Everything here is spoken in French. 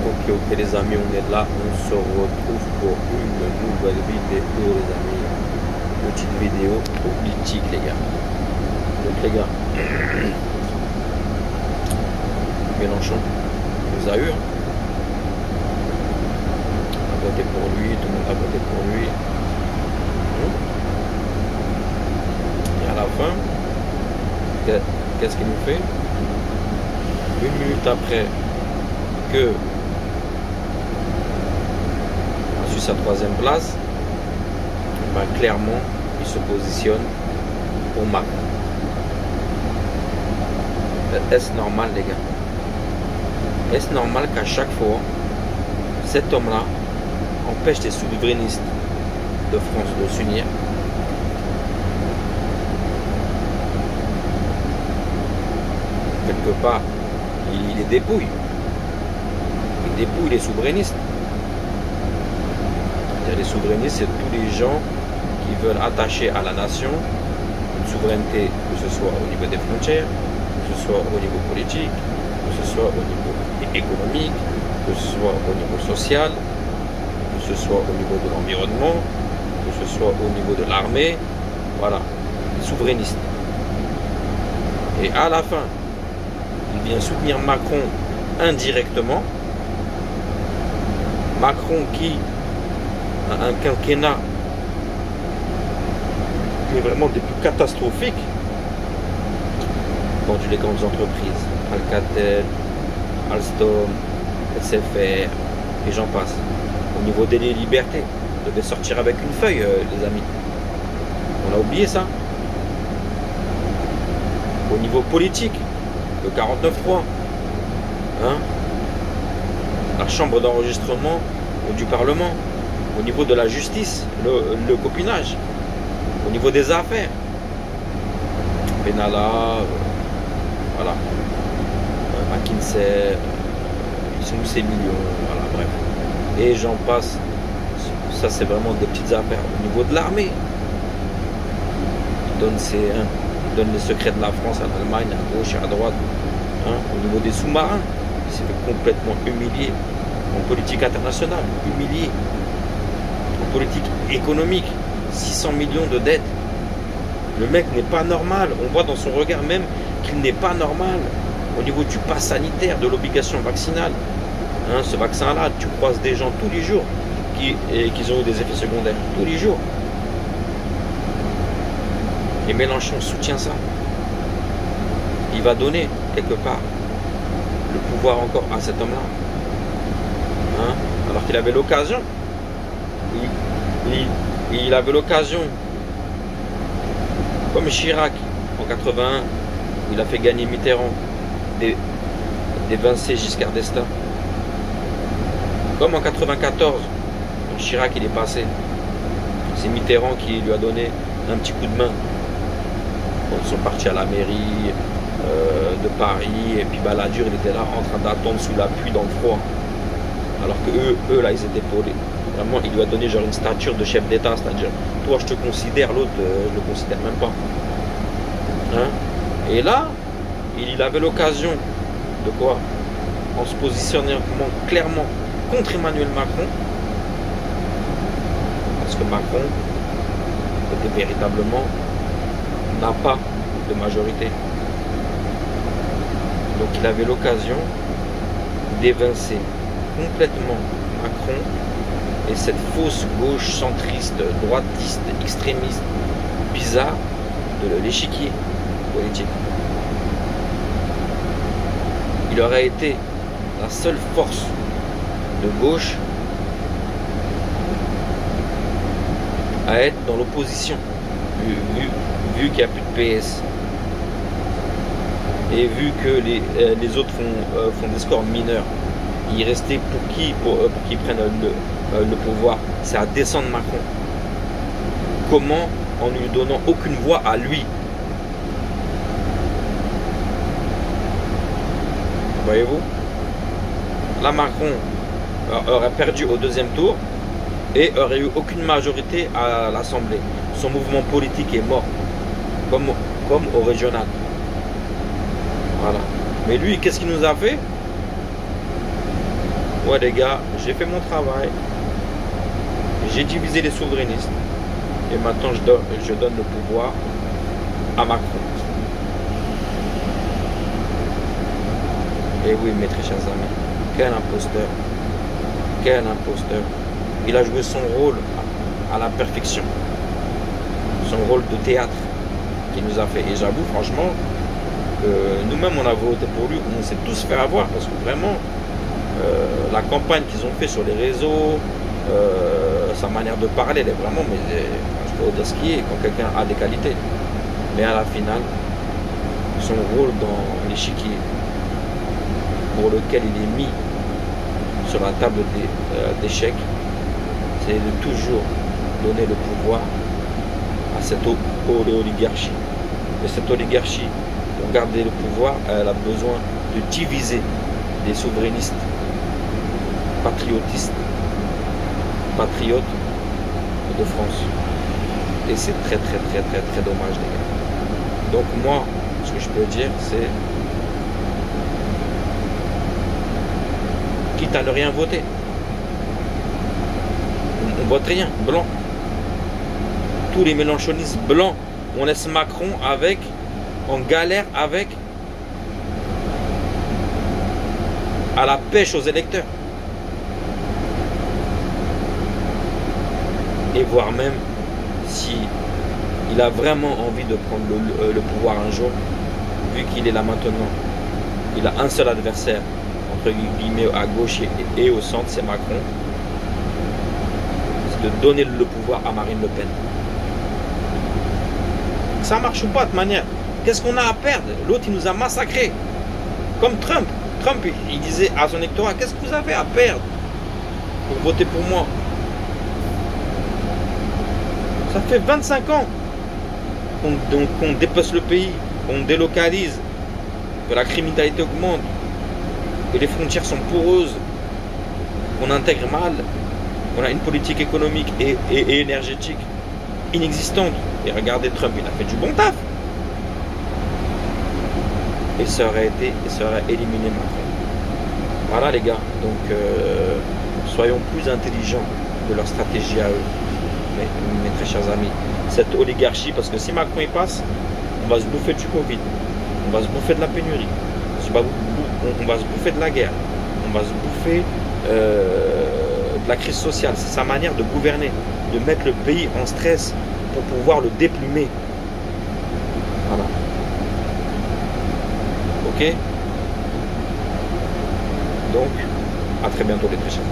Ok, ok les amis, on est là, on se retrouve pour une nouvelle vidéo les amis. Petite vidéo politique les gars. Donc les gars, Mélenchon nous a eu. Hein. On a voté pour lui, tout le monde a voté pour lui. Et à la fin, qu'est-ce qu'il nous fait? Une minute après que a su sa troisième place, ben, clairement il se positionne pour Macron. Est-ce normal les gars? Est-ce normal qu'à chaque fois cet homme-là empêche les souverainistes de France de s'unir? Quelque part, il les dépouille. Il dépouille les souverainistes. Les souverainistes, c'est tous les gens qui veulent attacher à la nation une souveraineté, que ce soit au niveau des frontières, que ce soit au niveau politique, que ce soit au niveau économique, que ce soit au niveau social, que ce soit au niveau de l'environnement, que ce soit au niveau de l'armée. Voilà, souverainistes. Et à la fin, il vient soutenir Macron indirectement. Macron qui a un quinquennat qui est vraiment des plus catastrophiques. Vendu les grandes entreprises, Alcatel, Alstom, SFR, et j'en passe. Au niveau des libertés, on devait sortir avec une feuille, les amis. On a oublié ça. Au niveau politique, le 49.3, hein, la chambre d'enregistrement du Parlement, au niveau de la justice, le copinage, au niveau des affaires, Benalla, voilà, McKinsey, ils sont où ces millions, voilà, bref, et j'en passe. Ça c'est vraiment des petites affaires. Au niveau de l'armée, il donne les secrets de la France à l'Allemagne, à gauche et à droite. Hein, au niveau des sous-marins, il s'est fait complètement humilié. En politique internationale, humilié. En politique économique, 600 millions de dettes. Le mec n'est pas normal. On voit dans son regard même qu'il n'est pas normal. Au niveau du pass sanitaire, de l'obligation vaccinale. Hein, ce vaccin-là, tu croises des gens tous les jours qui ont eu des effets secondaires. Tous les jours. Et Mélenchon soutient ça. Il va donner, quelque part, le pouvoir encore à cet homme-là. Hein? Alors qu'il avait l'occasion. Il avait l'occasion, comme Chirac en 81, il a fait gagner Mitterrand, d'évincer Giscard d'Estaing. Comme en 94, quand Chirac il est passé, c'est Mitterrand qui lui a donné un petit coup de main. Ils sont partis à la mairie de Paris, et puis Balladur il était là en train d'attendre sous la pluie dans le froid. Alors que eux là, ils étaient polés. Vraiment, il lui a donné genre une stature de chef d'État, c'est-à-dire, toi je te considère, l'autre je le considère même pas. Hein? Et là, il avait l'occasion de quoi? En se positionnant clairement contre Emmanuel Macron, parce que Macron véritablement n'a pas de majorité. Donc il avait l'occasion d'évincer complètement Macron et cette fausse gauche centriste, droitiste, extrémiste, bizarre de l'échiquier politique. Il aurait été la seule force de gauche à être dans l'opposition, vu qu'il n'y a plus de PS. Et vu que les autres font des scores mineurs, il restait pour qui pour qu'ils prennent le pouvoir? C'est à descendre Macron. Comment? En ne lui donnant aucune voix à lui. Voyez-vous? Là, Macron aurait perdu au deuxième tour et aurait eu aucune majorité à l'Assemblée. Son mouvement politique est mort, comme au régional. Voilà. Mais lui, qu'est-ce qu'il nous a fait? Ouais les gars, j'ai fait mon travail, j'ai divisé les souverainistes, et maintenant je donne le pouvoir à Macron. Et oui, mes très chers amis, quel imposteur, quel imposteur. Il a joué son rôle à la perfection, son rôle de théâtre qu'il nous a fait. Et j'avoue franchement, nous-mêmes on a voté pour lui, on s'est tous fait avoir, parce que vraiment, la campagne qu'ils ont fait sur les réseaux, sa manière de parler, elle est vraiment, mais je peux dire ce qui est, quand quelqu'un a des qualités. Mais à la finale, son rôle dans l'échiquier pour lequel il est mis sur la table d'échecs, c'est de toujours donner le pouvoir à cette oligarchie. Et cette oligarchie, pour garder le pouvoir, elle a besoin de diviser des souverainistes patriotistes, patriotes de France. Et c'est très dommage les gars. Donc moi, ce que je peux dire, c'est quitte à ne rien voter. On vote rien, blanc. Tous les mélenchonistes blancs, on laisse Macron avec, en galère avec, à la pêche aux électeurs. Et voire même si il a vraiment envie de prendre le pouvoir un jour, vu qu'il est là maintenant, il a un seul adversaire, entre guillemets, à gauche et au centre, c'est Macron. C'est de donner le pouvoir à Marine Le Pen. Ça marche pas de manière. Qu'est-ce qu'on a à perdre? L'autre, il nous a massacrés. Comme Trump. Trump, il disait à son électorat, qu'est-ce que vous avez à perdre pour voter pour moi? Ça fait 25 ans qu'on dépece le pays, qu'on délocalise, que la criminalité augmente, que les frontières sont poreuses, qu'on intègre mal, qu'on a une politique économique et énergétique inexistante. Et regardez, Trump, il a fait du bon taf. Et ça aurait éliminé Macron. Voilà les gars, donc soyons plus intelligents de leur stratégie à eux, mes très chers amis. Cette oligarchie, parce que si Macron y passe, on va se bouffer du Covid, on va se bouffer de la pénurie, on va se bouffer de la guerre, on va se bouffer de la crise sociale. C'est sa manière de gouverner, de mettre le pays en stress pour pouvoir le déplumer. Voilà. Ok? Donc, à très bientôt les très chers.